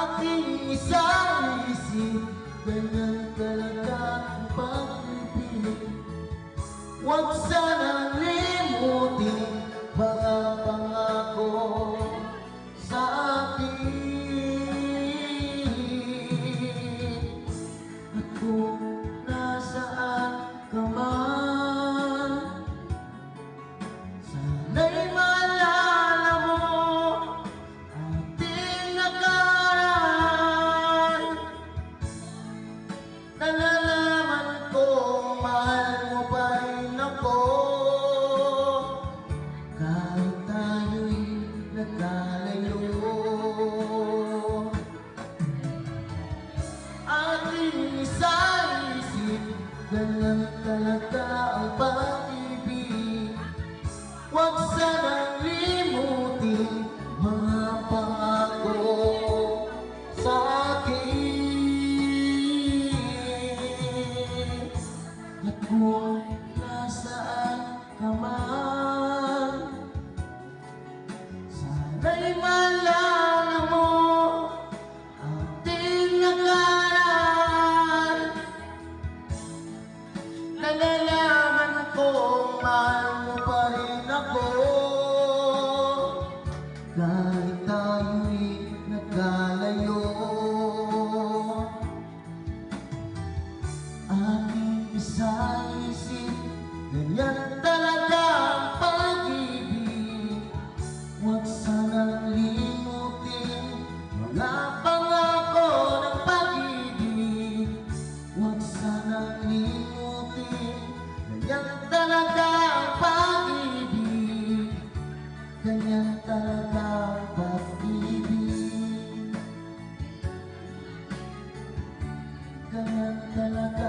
aking isang isip, ganyan talaga ang pag-ibig. Huwag sanang limutin mga pangako sa akin. At kung nasaan ka man, sana'y maalala mo ating nakaraan. Nalalaman ko mahal mo pa rin ako, kahit tayo'y nagkalayo. Aking isa-isip, ganyan talaga ang pag-ibig. Huwag sanang limutin mga pangako sa akin. At kung nasaan ka man, sana'y maalala mo ating nakaraan. Nalalaman kong mahal mo pa rin ako, kahit tayo'y nagkalayo. Aking isa-isip, ganyan talaga ang pag-ibig. Huwag sanang limutin mga pangako ng pag-ibig. Huwag sanang limutin, ganyan talaga ang pag-ibig. Ganyan talaga ang pag-ibig. Ganyan talaga